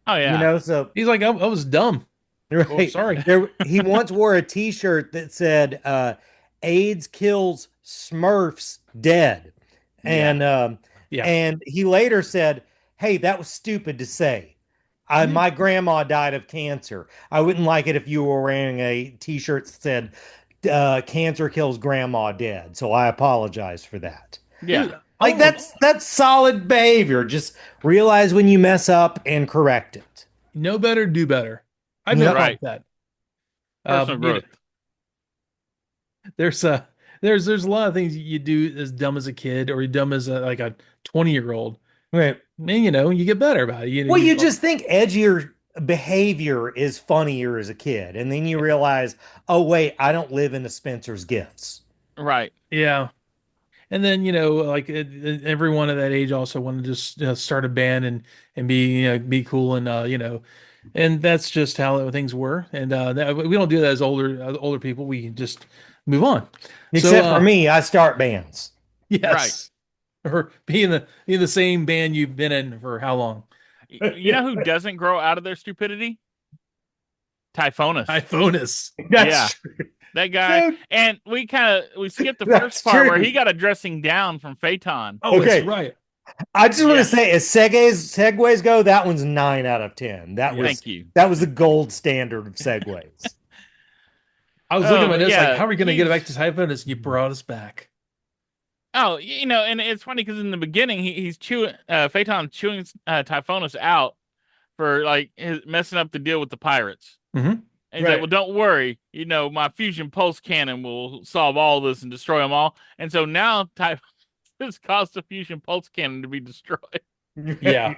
S2: Oh yeah.
S3: So
S1: He's like, I was dumb. Oh,
S3: right
S1: sorry.
S3: there, he once wore a T-shirt that said, "AIDS kills Smurfs dead,"
S2: Yeah.
S1: Yeah,
S3: and he later said, "Hey, that was stupid to say.
S1: yeah.
S3: My grandma died of cancer. I wouldn't like it if you were wearing a T-shirt that said, cancer kills grandma dead. So I apologize for that."
S2: Yeah.
S1: Dude,
S3: Like that's solid behavior. Just realize when you mess up and correct it.
S1: know better, do better. I have no
S3: Yep.
S1: problem
S2: Right.
S1: with that.
S2: Personal
S1: You know,
S2: growth.
S1: there's there's a lot of things you do as dumb as a kid or you dumb as like a 20-year-old.
S3: Right.
S1: Man, you get better about it.
S3: Well, you just think edgier behavior is funnier as a kid, and then you realize, oh wait, I don't live in the Spencer's Gifts.
S2: Right.
S1: yeah. And then, like everyone at that age also wanted to just start a band and be cool and and that's just how things were. And we don't do that as older people. We just move on. So
S3: Except for me, I start bands.
S2: Right.
S1: yes, or be in the same band you've been in for how long?
S2: You know who doesn't grow out of their stupidity? Typhonus.
S1: Typhonus.
S2: Yeah.
S3: That's true.
S2: That guy.
S3: Dude,
S2: And we skipped the
S3: that's
S2: first part where
S3: true.
S2: he got a dressing down from Phaeton.
S1: Oh, that's
S3: Okay.
S1: right.
S3: I just want
S2: Yeah.
S3: to say, as segues go, that one's 9 out of 10.
S2: Thank you.
S3: That was the gold standard of segues.
S1: I was looking at my
S2: But
S1: notes like,
S2: yeah,
S1: how are we going to get back
S2: he's
S1: to Typhonus? And you brought us back.
S2: oh, and it's funny because in the beginning he's chewing Phaeton chewing Typhonus out for like messing up the deal with the pirates.
S1: Hmm.
S2: And he's like,
S3: Right.
S2: well, don't worry. My fusion pulse cannon will solve all this and destroy them all. And so now Typhonus caused the fusion pulse cannon to be destroyed.
S1: Yeah.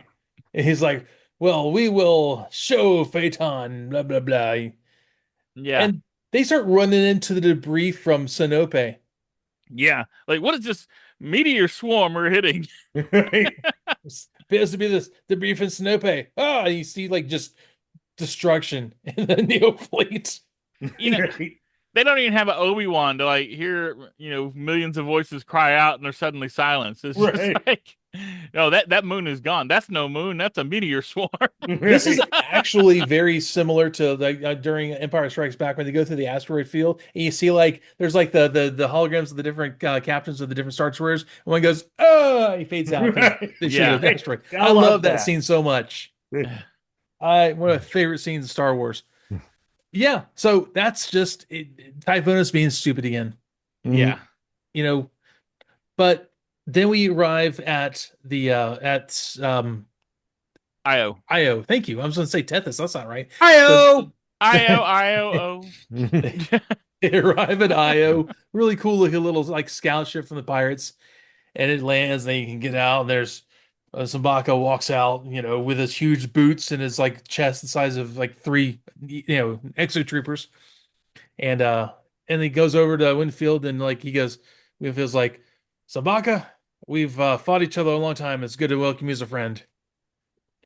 S1: And he's like, well, we will show Phaeton, blah, blah, blah.
S2: Yeah.
S1: And they start running into the debris from Sinope.
S2: Yeah. Like, what is this meteor swarm we're hitting?
S1: It's supposed to be this debris from Sinope. Ah, and you see like just destruction in the Neo fleet.
S2: You know, they don't even have an Obi-Wan to like hear, millions of voices cry out and they're suddenly silenced. It's just
S3: Right.
S2: like, no, that moon is gone. That's no moon. That's a meteor swarm.
S1: This is actually very similar to like during Empire Strikes Back when they go through the asteroid field and you see like there's like the holograms of the different captains of the different Star Destroyers. And one goes, oh, he fades out because they shoot
S2: Yeah.
S1: at the asteroid.
S3: I
S1: I
S3: love
S1: love that
S3: that.
S1: scene so much. One of my favorite scenes in Star Wars. Yeah, so that's just Typhonus being stupid again.
S2: Yeah.
S1: But then we arrive at the at
S2: Io.
S1: Io. Thank you. I was going to say Tethys. That's not right.
S3: Hi-oh!
S2: Io.
S1: They arrive at Io. Really cool looking little like scout ship from the pirates, and it lands. Then you can get out. There's Sabaka walks out, with his huge boots and his like chest the size of like three, exotroopers, and he goes over to Winfield and like Winfield's like, Sabaka, we've fought each other a long time. It's good to welcome you as a friend.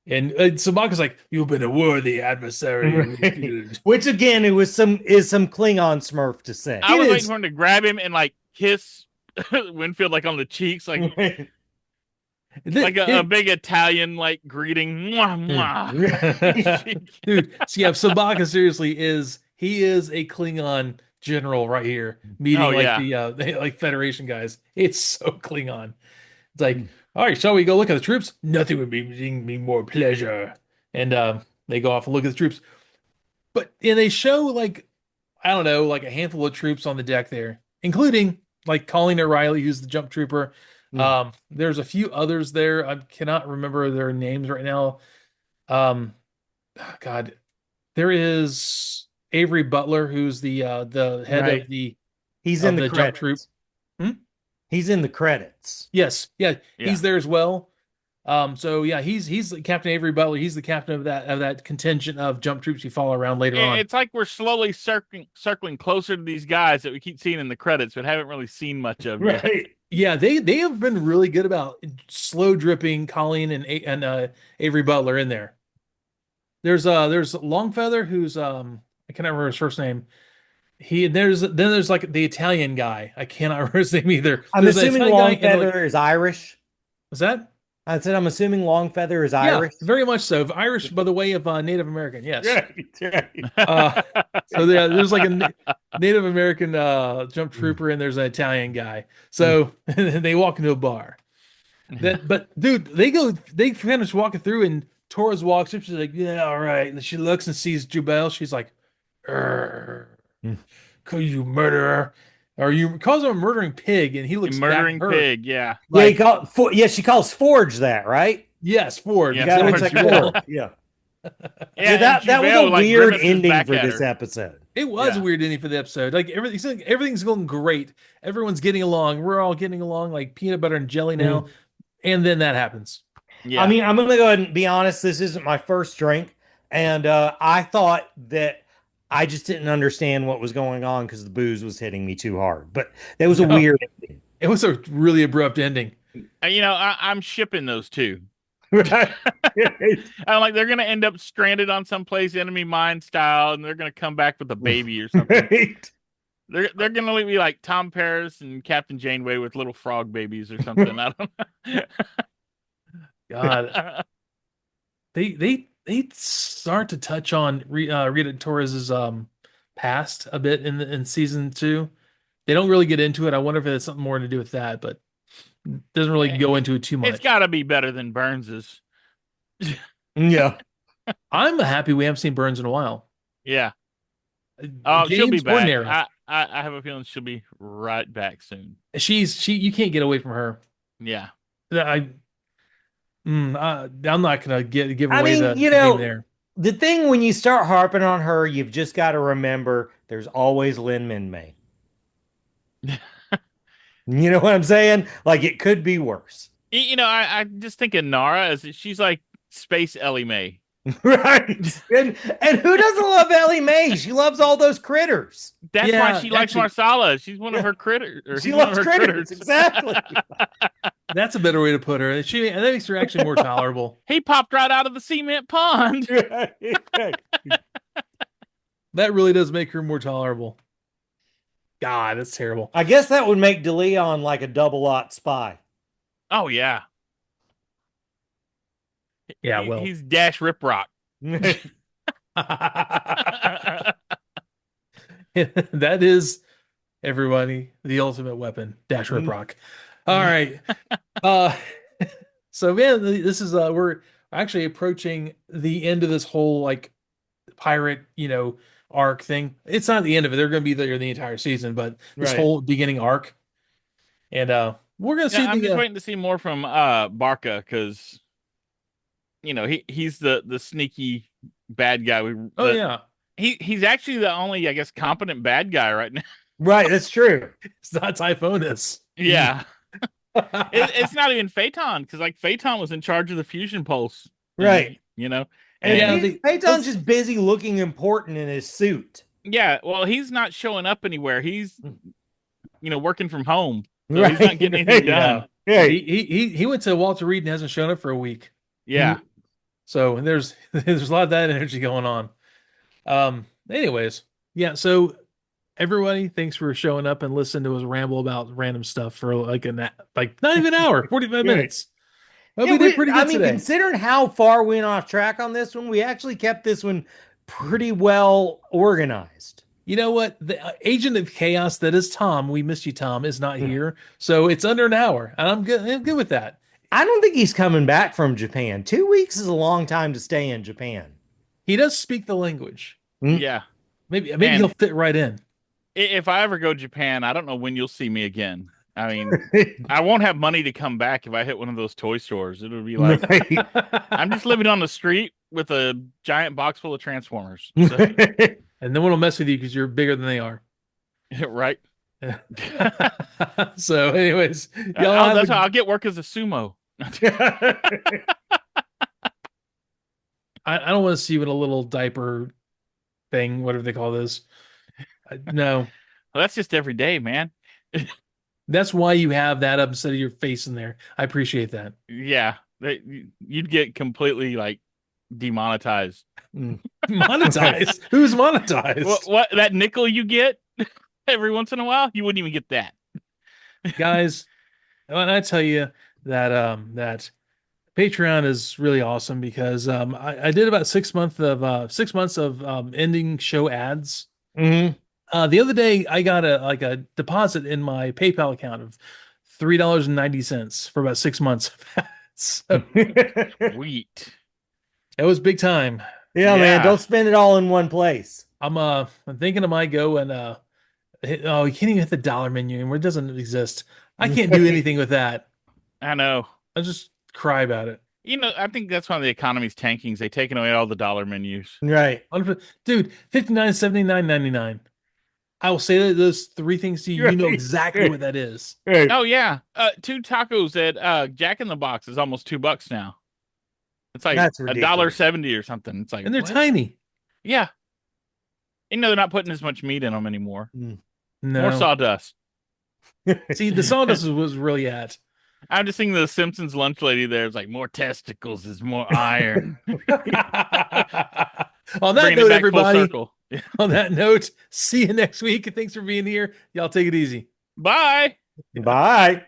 S1: And Sabaka's like, you've been a worthy adversary. Winfield."
S3: Which again, is some Klingon Smurf to say.
S2: I was
S1: It
S2: waiting
S1: is.
S2: for him to grab him and like kiss Winfield like on the cheeks, like a big Italian like greeting. Mwah, mwah.
S1: Dude, so yeah, Sabaka seriously he is a Klingon general right here, meeting
S2: Oh,
S1: like
S2: yeah.
S1: the like Federation guys. It's so Klingon. It's like, all right, shall we go look at the troops? Nothing would be bring me more pleasure. And they go off and look at the troops. And they show like I don't know, like a handful of troops on the deck there, including like Colleen O'Reilly, who's the jump trooper.
S3: Mm.
S1: There's a few others there. I cannot remember their names right now. Um, God, there is Avery Butler, who's the head
S3: Right. He's in
S1: of
S3: the
S1: the jump troop.
S3: credits.
S1: Hmm?
S3: He's in the credits.
S1: Yes, yeah,
S2: Yeah.
S1: he's there as well. So yeah, he's Captain Avery Butler. He's the captain of that contingent of jump troops you follow around later on.
S2: It's like we're slowly circling closer to these guys that we keep seeing in the credits, but haven't really seen much of yet.
S3: Right.
S1: Yeah, they have been really good about slow dripping Colleen and Avery Butler in there. There's Longfeather who's I cannot remember his first name. There's like the Italian guy. I cannot remember his name either.
S3: I'm
S1: There's an
S3: assuming
S1: Italian guy and
S3: Longfeather is Irish.
S1: was that?
S3: I said I'm assuming Longfeather is
S1: Yeah,
S3: Irish.
S1: very much so. Irish by the way of Native American. Yes.
S3: Right.
S1: Uh, so there's like a Native American jump trooper and there's an Italian guy. So they walk into a bar. But dude, they finish walking through and Torres walks up. She's like, yeah, all right. And she looks and sees Jubel. She's like, could you murderer? Or you calls him a murdering pig, and he looks
S2: Murdering
S1: back at her.
S2: pig, yeah.
S1: Like,
S3: She calls Forge that, right?
S1: yes, Ford.
S2: Yeah,
S3: That
S1: Exactly.
S3: looks like
S1: Jubel.
S3: Forge. Yeah.
S2: Yeah,
S3: That was
S2: Jubel,
S3: a
S2: like,
S3: weird
S2: grimaces
S3: ending
S2: back
S3: for
S2: at
S3: this
S2: her.
S3: episode.
S1: It was
S2: Yeah.
S1: a weird ending for the episode. Like everything's going great. Everyone's getting along. We're all getting along like peanut butter and jelly now. And then that happens.
S2: Yeah.
S3: I mean, I'm going to go ahead and be honest. This isn't my first drink. And I thought that I just didn't understand what was going on because the booze was hitting me too hard. But that was a
S1: No.
S3: weird ending.
S1: It was a really abrupt ending.
S2: I'm shipping those two.
S3: Right.
S2: I'm like, they're gonna end up stranded on someplace enemy mine style, and they're gonna come back with a baby or something.
S3: Right.
S2: They're gonna be like Tom Paris and Captain Janeway with little frog babies or something. I don't know.
S1: God, they start to touch on Rita Torres's past a bit in season 2. They don't really get into it. I wonder if it has something more to do with that, but it doesn't really go into it too much.
S2: It's got to be better than Burns's.
S3: Yeah.
S1: I'm happy we haven't seen Burns in a while.
S2: Yeah. Oh, she'll be
S1: James or
S2: back.
S1: Nara.
S2: I have a feeling she'll be right back soon.
S1: You can't get away from her.
S2: Yeah.
S1: I'm not gonna give
S3: I
S1: away
S3: mean,
S1: the
S3: you
S1: game
S3: know,
S1: there.
S3: the thing when you start harping on her, you've just got to remember there's always Lin Min May. You know what I'm saying? Like it could be worse.
S2: I just think of Nara as she's like Space Ellie Mae.
S3: Right. And who doesn't love Ellie Mae? She loves all those critters.
S2: That's
S1: Yeah,
S2: why she likes
S1: actually-
S2: Marsala. She's one of her critters. Or
S3: She
S2: he's one of
S3: loves
S2: her
S3: critters. Exactly.
S1: That's a better way to put her. That makes her actually more tolerable.
S2: He popped right out of the cement pond.
S1: That really does make her more tolerable. God, that's terrible.
S3: I guess that would make DeLeon like a double-aught spy.
S2: Oh yeah.
S1: Yeah, well.
S2: He's Dash Riprock.
S1: That is everybody the ultimate weapon, Dash Rip Rock. All right. So man, this is we're actually approaching the end of this whole like pirate, arc thing. It's not the end of it. They're going to be there the entire season, but this
S3: Right.
S1: whole beginning arc. And we're going to see
S2: I'm just waiting to see more from Barca because he's the sneaky bad guy.
S1: yeah.
S2: He's actually the only, I guess, competent bad guy right now.
S3: Right, that's true.
S1: It's not Typhonus.
S2: Yeah. It's not even Phaeton because like Phaeton was in charge of the fusion pulse.
S3: Right.
S2: And
S1: Yeah,
S3: Peyton's just busy looking important in his suit.
S2: yeah, well, he's not showing up anywhere. He's working from home. So he's not getting anything done.
S3: Yeah.
S1: He went to Walter Reed and hasn't shown up for a week.
S2: Yeah.
S1: So there's a lot of that energy going on. Anyways, yeah. So everybody, thanks for showing up and listening to us ramble about random stuff for like not even an hour, 45 minutes. But we did pretty good today.
S3: Considering how far we went off track on this one, we actually kept this one pretty well organized.
S1: You know what? The agent of chaos that is Tom, we missed you, Tom, is not here. So it's under an hour. And I'm good with that.
S3: I don't think he's coming back from Japan. 2 weeks is a long time to stay in Japan.
S1: He does speak the language.
S2: Yeah.
S1: Maybe he'll fit right in.
S2: If I ever go to Japan, I don't know when you'll see me again. I mean, I won't have money to come back if I hit one of those toy stores. It'll be like I'm just living on the street with a giant box full of Transformers. So.
S1: And no one will mess with you because you're bigger than they are.
S2: Right.
S1: So, anyways,
S2: I'll get work as a sumo.
S1: I don't want to see you in a little diaper thing, whatever they call this. No.
S2: Well, that's just every day, man.
S1: That's why you have that up instead of your face in there. I appreciate that.
S2: Yeah. You'd get completely like demonetized.
S1: Monetized? Who's monetized?
S2: What that nickel you get every once in a while? You wouldn't even get that.
S1: Guys, when I tell you that that Patreon is really awesome because I did about 6 months of ending show ads.
S3: Mm-hmm.
S1: The other day I got a deposit in my PayPal account of $3.90 for about 6 months. So,
S2: Sweet.
S1: It was big time.
S3: Yeah, man, don't spend it all in one place.
S1: I'm thinking I might go and you can't even hit the dollar menu anymore. It doesn't exist. I can't do anything with that.
S2: I know.
S1: I'll just cry about it.
S2: You know, I think that's why the economy's tanking. They've taken away all the dollar menus.
S3: Right.
S1: Dude, $59, $79, $99. I will say those three things to you. You know exactly what that is.
S3: Right.
S2: Oh yeah. 2 tacos at Jack in the Box is almost $2 now. It's like $1.70 or something. It's like,
S1: and they're
S2: what?
S1: tiny.
S2: Yeah. You know, they're not putting as much meat in them anymore.
S1: No.
S2: More sawdust.
S1: See, the sawdust was really at.
S2: I'm just thinking the Simpsons lunch lady there is like, more testicles is more iron.
S1: On that note, everybody, on that note, see you next week. Thanks for being here. Y'all take it easy.
S2: Bye.
S3: Bye.